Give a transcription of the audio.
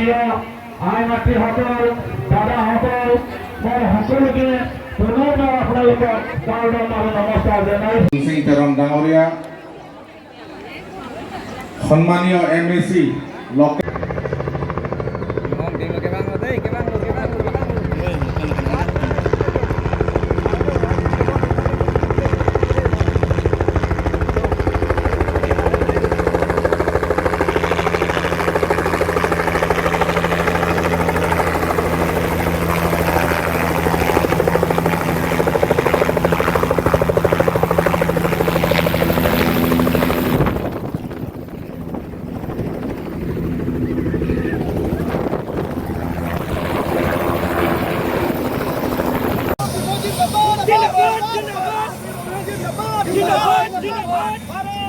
প্ৰিয় আই মাতৃসকল দাদাসকল মই সকলোকে পুনৰবাৰ আপোনালোকক প্ৰণাম আৰু নমস্কাৰ জনাইছোঁ। সিং তেৰণ ডাঙৰীয়া সন্মানীয় MAC जिंदाबाद जिंदाबाद जिंदाबाद जिंदाबाद